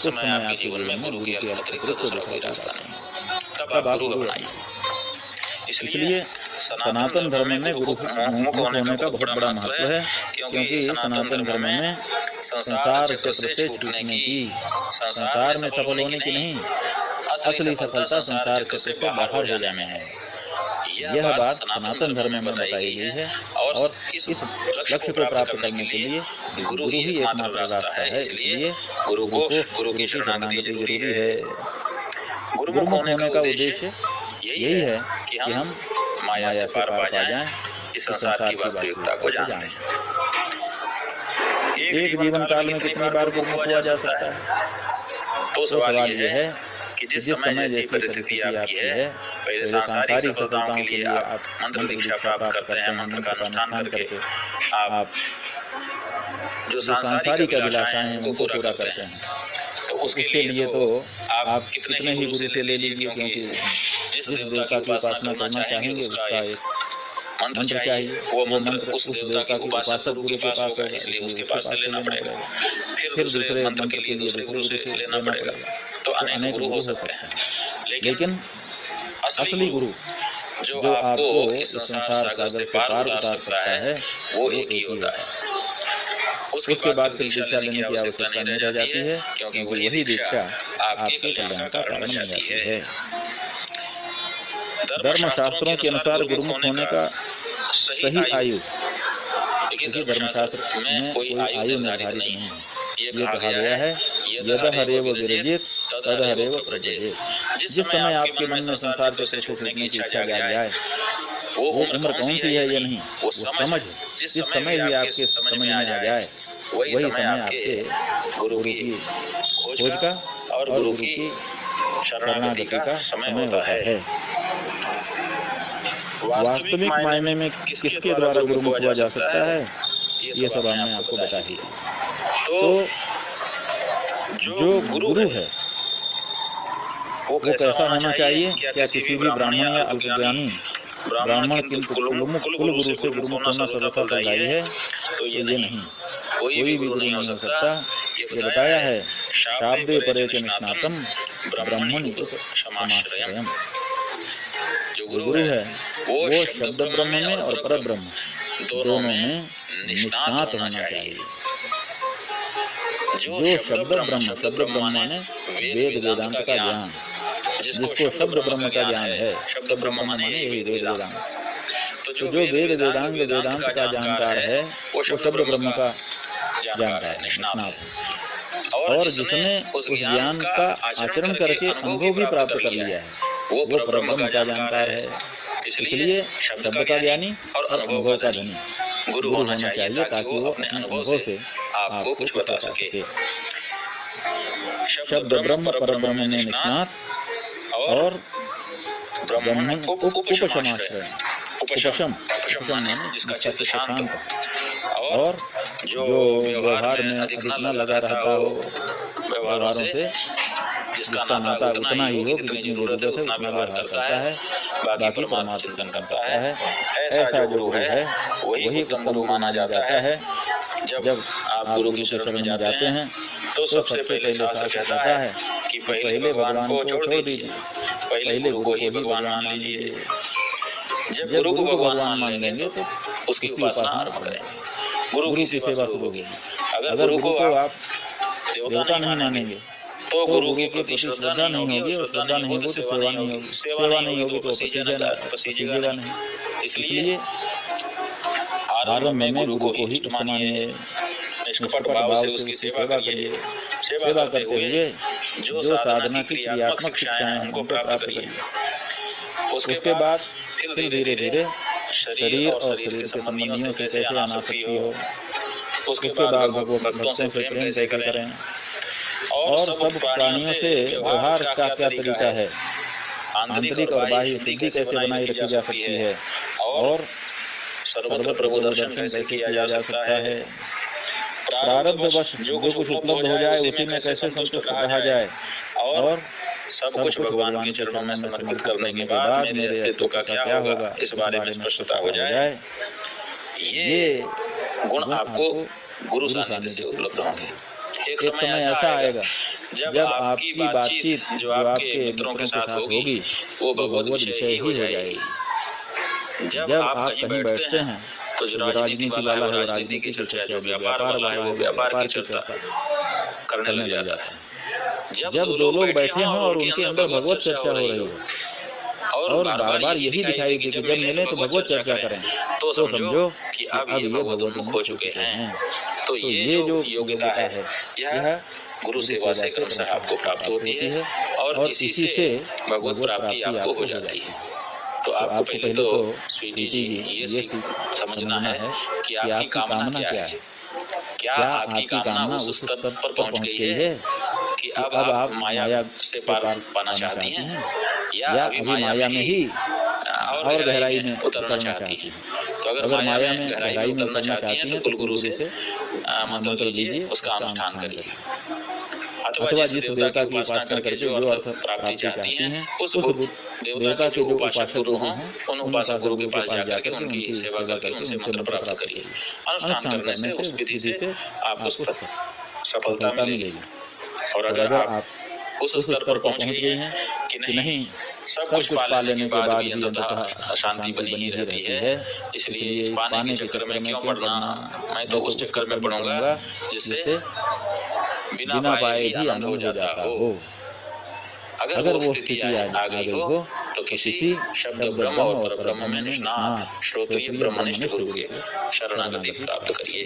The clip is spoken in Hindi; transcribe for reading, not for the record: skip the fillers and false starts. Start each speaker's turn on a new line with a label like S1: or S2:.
S1: उस समय आपके जीवन में गुरु की अतिरिक्त दूसरा कोई रास्ता नहीं, तब आप गुरु बनाइए। इसलिए सनातन धर्म में गुरु मुख होने का बहुत बड़ा महत्व है, क्योंकि सनातन धर्म में संसार चक्र से छूटने की, संसार में सफल होने की नहीं, असली सफलता संसार चक्र से बाहर हो जाने में है। यह बात सनातन धर्म में बताई गई है और इस लक्ष्य को प्राप्त करने के लिए गुरु ही एकमात्र रास्ता है। इसलिए गुरु की शरणागति जरूरी है। गुरुमुख होने का उद्देश्य यही है कि हम माया से पार पा जाएं, इस संसार की वास्तविकता को जानें। एक जीवन काल में कितनी बार गुरुमुख हुआ जा सकता है? तो सवाल यह है कि जिस समय जैसी परिस्थिति आपकी है, पहले सांसारिक सफलताओं के लिए आप मंत्र दीक्षा प्राप्त करते हैं, मंत्र का अनुष्ठान करके आप जो सांसारिक अभिलाषाएं हैं उनको पूरा करते हैं। तो उसके लिए तो आप कितने ही गुरु से ले लीजिए, क्योंकि जिस देवता की उपासना करना चाहेंगे उसका एक मंत्र चाहिए। वो मंत्र उस देवता के उपासक गुरु के पास होगा, इसलिए उसके पास से लेना पड़ेगा। फिर दूसरे मंत्र के लिए दूसरे गुरु से लेना पड़ेगा। तो अनेक गुरु हो सकते हैं, लेकिन असली गुरु जो आपको इस संसार सागर से पार उतार सकता है वो एक ही होता है। उसके बाद फिर दीक्षा लेने की आवश्यकता नहीं रह जाती है, क्योंकि वही दीक्षा आपके कल्याण का कारण बन जाती है। धर्मशास्त्रों के अनुसार गुरुमुख होने का सही आयु, देखिए धर्मशास्त्र में कोई आयु निर्धारित नहीं है। ये कहा गया है यदि हरेव विरजित तद हरेव प्रजेत। जिस समय आपके मन में संसार चक्र से छूटने की इच्छा जाग जाए, वो उम्र कौन सी है ये नहीं, वो समझ जिस समय भी आपके समझ में आ जाए, वही समय आपके गुरु की खोज का और गुरु की शरणागति का समय होता है। वास्तविक मायने में किसके द्वारा गुरुमुख हुआ जा सकता है, ये सब हमने आपको बता दिया। तो जो गुरु है वो कैसा होना चाहिए? क्या किसी भी ब्राह्मण या अल्पज्ञानी ब्राह्मण किंतु कुल गुरु से गुरुमुख होना सर्वथा फलदायी है? तो ये नहीं, कोई भी गुरु नहीं हो सकता। ये बताया है शाब्दे परे च निष्णातम ब्रह्मणि समाश्रयम्। जो गुरु है वो शब्द ब्रह्म में और पर ब्रह्म दोनों में निष्णात होना चाहिए। जो शब्द ब्रह्म माने वेद वेदांत का ज्ञान, जिसको शब्द ब्रह्म का ज्ञान है, शब्द ब्रह्म माने यही वेद वेदांत। तो जो वेद वेदांत का जानकार है वो शब्द ब्रह्म का जानकार है, निष्णात है। और जिसने उस ज्ञान का आचरण करके अनुभव भी प्राप्त कर लिया है वो ब्रह्म का जानकार है। इसलिए शब्द का ज्ञानी और अनुभव का धनी गुरु होना चाहिए, ताकि वो अपने अनुभव से आपको कुछ बता सके। शब्द ब्रह्म पर ब्रह्म में निष्णात और ब्रह्मण उपशमाश्रय, उपशम माने जिसका चित्त शांत और जो व्यवहार में अधिक न लगा रहता हो, व्यवहारों से जिसका नाता उतना ही हो कि जितनी जरूरत है उतना व्यवहार करता है, बाकी परमार्थ चिंतन करता है। ऐसा जो गुरु है वही उत्तम गुरु माना जाता है। जब आप गुरु की शरण में जाते हैं तो सबसे पहले शास्त्र कहता है कि पहले भगवान को छोड़ दीजिए, पहले गुरु को ही भगवान मान लीजिए। जब गुरु को भगवान मान लेंगे तो उसकी उपासना आरंभ करें, गुरु की सेवा शुरू होगी। अगर गुरु को आप देवता नहीं मानेंगे तो गुरु के प्रति श्रद्धा नहीं होगी, और श्रद्धा नहीं होगी तो सेवा नहीं होगी, सेवा नहीं होगी तो पसीजेगा नहीं। इसलिए आरंभ में गुरु को ही इष्ट मानिए, निष्कपट भाव से उसकी सेवा करिए। सेवा करते हुए जो साधना की क्रियात्मक शिक्षाएं हैं उनको प्राप्त करिए। उसके बाद फिर धीरे धीरे शरीर और शरीर के संबंधियों से कैसे अनासक्ति हो, उसके बाद भक्तों से प्रेम कैसे करें, और सब प्राणियों से व्यवहार का क्या तरीका है, आंतरिक और बाह्य शुद्धि कैसे बनाई रखी जा सकती है, और सर्वत्र प्रभु दर्शन कैसे किया जा सकता है, प्रारब्धवश जो कुछ उपलब्ध हो जाए उसी में कैसे संतुष्ट रहा जाए, और सब कुछ भगवान के चरणों में समर्पित करने के बाद मेरे अस्तित्व का क्या होगा, इस बारे में स्पष्टता हो जाए। ये गुण आपको गुरु सानिध्य से उपलब्ध होंगे। एक समय ऐसा आएगा जब आपकी बातचीत जो आपके मित्रों के साथ होगी वो भगवत विषय ही हो जाएगी। जब आप कहीं बैठते हैं तो जो राजनीति वाला है वो राजनीति की चर्चा, जो व्यापार वाला है वो व्यापार की चर्चा करने लग जाता है। जब दो लोग बैठे हों और उनके अंदर भगवत चर्चा हो रही हो और बार बार यही दिखाई दे कि जब मिले तो भगवत चर्चा करें, तो समझो कि अब ये भगवत उन्मुख हो चुके हैं। तो ये जो योग्यता है यह गुरु सेवा से क्रमशः आपको प्राप्त होती है और इसी से भगवत प्राप्ति आपको हो जाती है। तो आपको पहले तो स्वीटी जी ये समझना है कि आपकी कामना क्या है। क्या आपकी कामना उस स्तर पर पहुंच गई है कि अब आप माया से पार पाना चाहती हैं या अभी माया में ही और गहराई में उतरना चाहती हैं? तो अगर माया में गहराई में उतरना चाहती हैं तो गुरु से मंत्र लीजिए, उसका अनुष्ठान करिए। अथवा जिस देवता की उपासना करके जो अर्थ प्राप्ति चाहती हैं उस देवता के जो उपासक गुरु हों उन उपासक गुरु के पास जाकर के उनकी सेवा करके उनसे मंत्र प्राप्त करिए। अनुष्ठान करने से उस विधि से आपको सफलता मिलेगी। और अगर आप उस स्तर पर पहुंच गए हैं कि नहीं सब कुछ पा लेने के बाद भी अंततः अशांति बनी ही रहती है, इसलिए इस पाने के चक्कर में क्यों पड़ना, मैं तो उस चक्कर में पड़ूंगा जिससे बिना पाए भी आनंद हो जाता हो। अगर वो स्थिति आ गई हो तो किसी शब्द ब्रह्म और परब्रह्म में निष्णात श्रोत्रिय ब्रह्मनिष्ठ गुरु के शरणागति प्राप्त करिए।